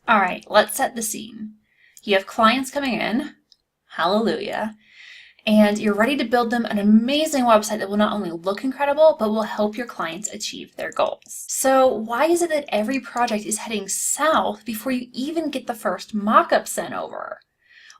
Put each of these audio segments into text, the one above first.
All right, let's set the scene. You have clients coming in, hallelujah, and you're ready to build them an amazing website that will not only look incredible, but will help your clients achieve their goals. So why is it that every project is heading south before you even get the first mock-up sent over?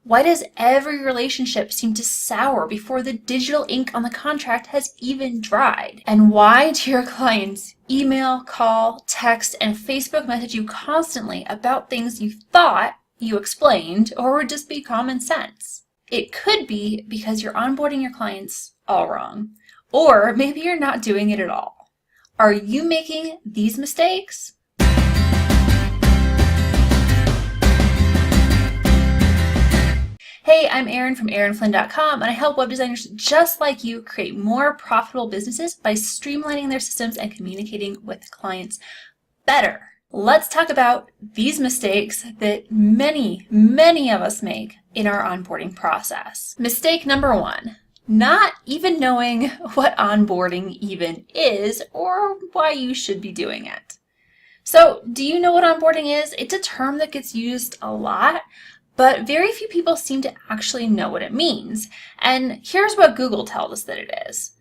Why does every relationship seem to sour before the digital ink on the contract has even dried? And why do your clients email, call, text, and Facebook message you constantly about things you thought you explained or would just be common sense? It could be because you're onboarding your clients all wrong, or maybe you're not doing it at all. Are you making these mistakes? Hey, I'm Erin from erinflynn.com, and I help web designers just like you create more profitable businesses by streamlining their systems and communicating with clients better. Let's talk about these mistakes that many of us make in our onboarding process. Mistake number 1, not even knowing what onboarding even is or why you should be doing it. So, do you know what onboarding is? It's a term that gets used a lot, but very few people seem to actually know what it means. And here's what Google tells us that it is.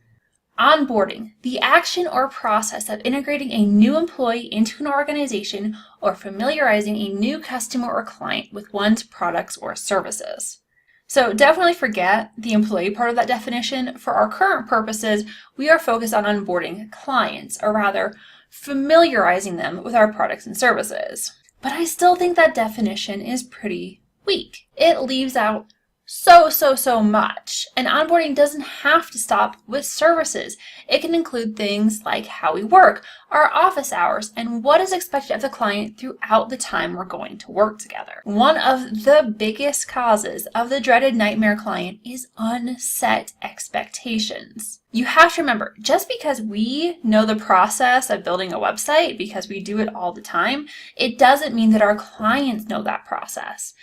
Onboarding, the action or process of integrating a new employee into an organization or familiarizing a new customer or client with one's products or services. So definitely forget the employee part of that definition. For our current purposes, we are focused on onboarding clients, or rather, familiarizing them with our products and services. But I still think that definition is pretty weak. It leaves out so much. And onboarding doesn't have to stop with services. It can include things like how we work, our office hours, and what is expected of the client throughout the time we're going to work together. One of the biggest causes of the dreaded nightmare client is unset expectations. You have to remember, just because we know the process of building a website, because we do it all the time, it doesn't mean that our clients know that process.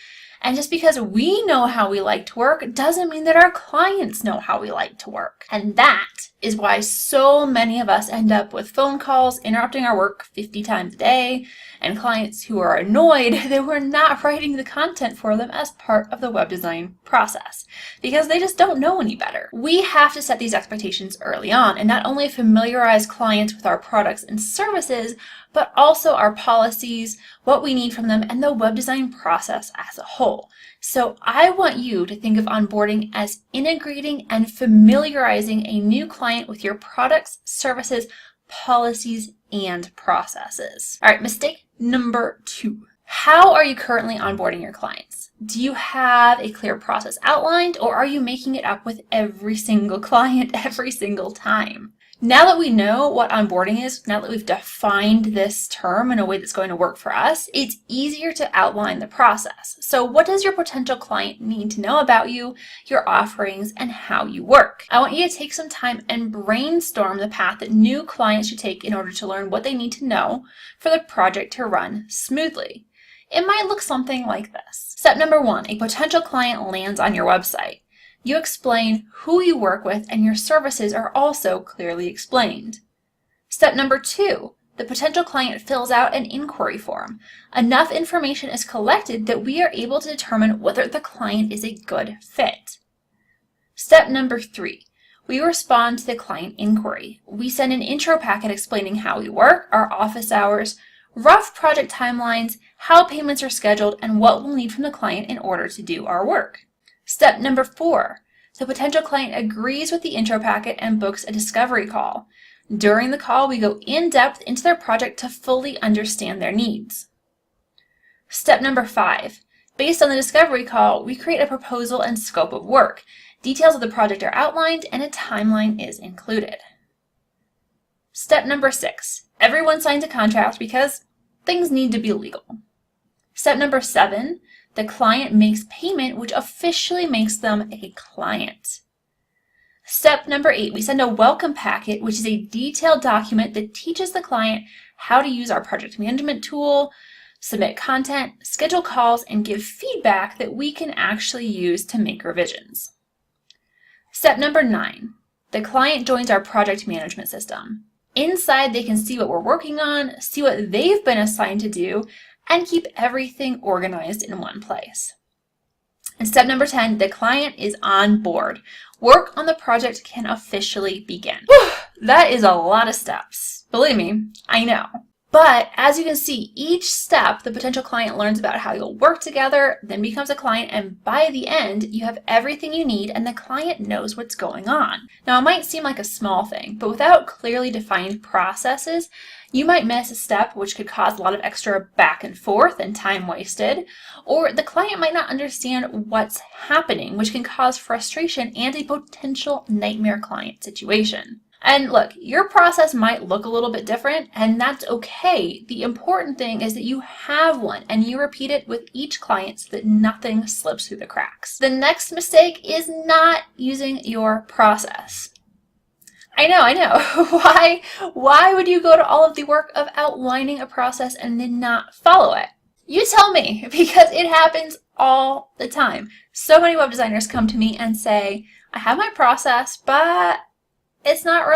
And just because we know how we like to work doesn't mean that our clients know how we like to work. And that is why so many of us end up with phone calls interrupting our work 50 times a day, and clients who are annoyed that we're not writing the content for them as part of the web design process, because they just don't know any better. We have to set these expectations early on and not only familiarize clients with our products and services, but also our policies, what we need from them, and the web design process as a whole. So I want you to think of onboarding as integrating and familiarizing a new client with your products, services, policies, and processes. All right, mistake number 2. How are you currently onboarding your clients? Do you have a clear process outlined, or are you making it up with every single client every single time? Now that we know what onboarding is, now that we've defined this term in a way that's going to work for us, it's easier to outline the process. So what does your potential client need to know about you, your offerings, and how you work? I want you to take some time and brainstorm the path that new clients should take in order to learn what they need to know for the project to run smoothly. It might look something like this. Step number 1, a potential client lands on your website. You explain who you work with, and your services are also clearly explained. Step number 2, the potential client fills out an inquiry form. Enough information is collected that we are able to determine whether the client is a good fit. Step number 3, we respond to the client inquiry. We send an intro packet explaining how we work, our office hours, rough project timelines, how payments are scheduled, and what we'll need from the client in order to do our work. Step number 4, the potential client agrees with the intro packet and books a discovery call. During the call, we go in depth into their project to fully understand their needs. Step number 5, based on the discovery call, we create a proposal and scope of work. Details of the project are outlined and a timeline is included. Step number 6, everyone signs a contract because things need to be legal. Step number 7, the client makes payment, which officially makes them a client. Step number 8, we send a welcome packet, which is a detailed document that teaches the client how to use our project management tool, submit content, schedule calls, and give feedback that we can actually use to make revisions. Step number 9, the client joins our project management system. Inside, they can see what we're working on, see what they've been assigned to do, and keep everything organized in one place. And step number 10, the client is on board. Work on the project can officially begin. Whew, that is a lot of steps. Believe me, I know. But as you can see, each step, the potential client learns about how you'll work together, then becomes a client, and by the end, you have everything you need and the client knows what's going on. Now, it might seem like a small thing, but without clearly defined processes, you might miss a step which could cause a lot of extra back and forth and time wasted, or the client might not understand what's happening, which can cause frustration and a potential nightmare client situation. And look, your process might look a little bit different, and that's okay. The important thing is that you have one and you repeat it with each client so that nothing slips through the cracks. The next mistake is not using your process. I know. Why would you go to all of the work of outlining a process and then not follow it? You tell me, because it happens all the time. So many web designers come to me and say, I have my process, but I'm not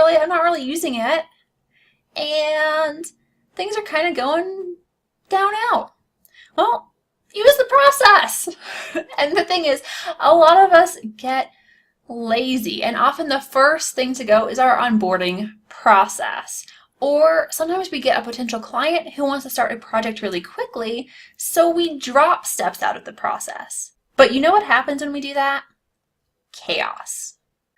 really using it, and things are kind of going down out. Well, use the process. And the thing is, a lot of us get lazy, and often the first thing to go is our onboarding process. Or sometimes we get a potential client who wants to start a project really quickly, so we drop steps out of the process. But you know what happens when we do that? Chaos.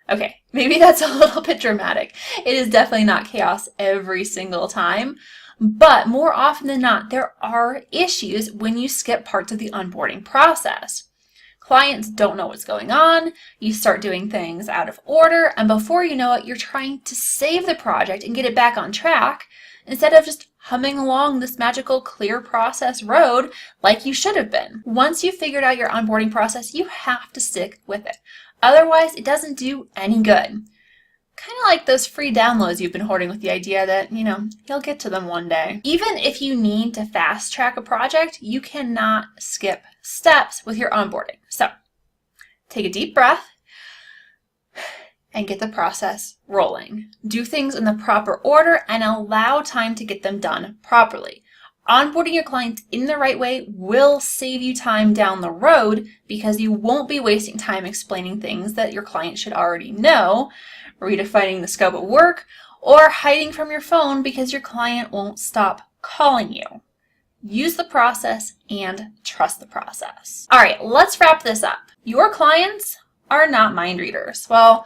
Okay, maybe that's a little bit dramatic. It is definitely not chaos every single time, but more often than not, there are issues when you skip parts of the onboarding process. Clients don't know what's going on, you start doing things out of order, and before you know it, you're trying to save the project and get it back on track instead of just humming along this magical clear process road like you should have been. Once you've figured out your onboarding process, you have to stick with it. Otherwise, it doesn't do any good. Kind of like those free downloads you've been hoarding with the idea that, you'll get to them one day. Even if you need to fast track a project, you cannot skip steps with your onboarding. So, take a deep breath and get the process rolling. Do things in the proper order and allow time to get them done properly. Onboarding your clients in the right way will save you time down the road because you won't be wasting time explaining things that your client should already know, redefining the scope of work, or hiding from your phone because your client won't stop calling you. Use the process and trust the process. All right, let's wrap this up. Your clients are not mind readers. Well,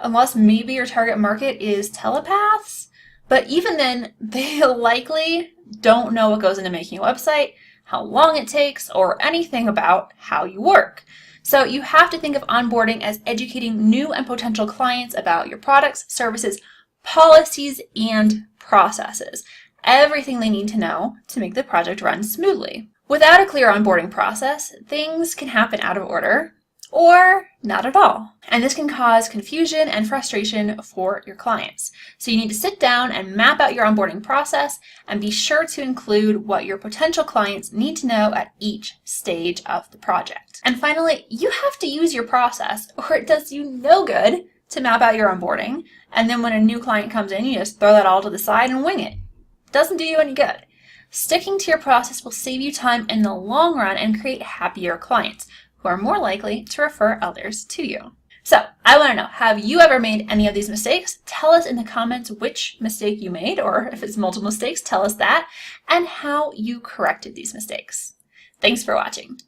unless maybe your target market is telepaths, but even then, they likely don't know what goes into making a website, how long it takes, or anything about how you work. So you have to think of onboarding as educating new and potential clients about your products, services, policies, and processes. Everything they need to know to make the project run smoothly. Without a clear onboarding process, things can happen out of order or not at all. And this can cause confusion and frustration for your clients. So you need to sit down and map out your onboarding process and be sure to include what your potential clients need to know at each stage of the project. And finally, you have to use your process or it does you no good to map out your onboarding. And then when a new client comes in, you just throw that all to the side and wing it. It doesn't do you any good. Sticking to your process will save you time in the long run and create happier clients who are more likely to refer others to you. So I want to know, have you ever made any of these mistakes? Tell us in the comments which mistake you made, or if it's multiple mistakes, tell us that, and how you corrected these mistakes. Thanks for watching.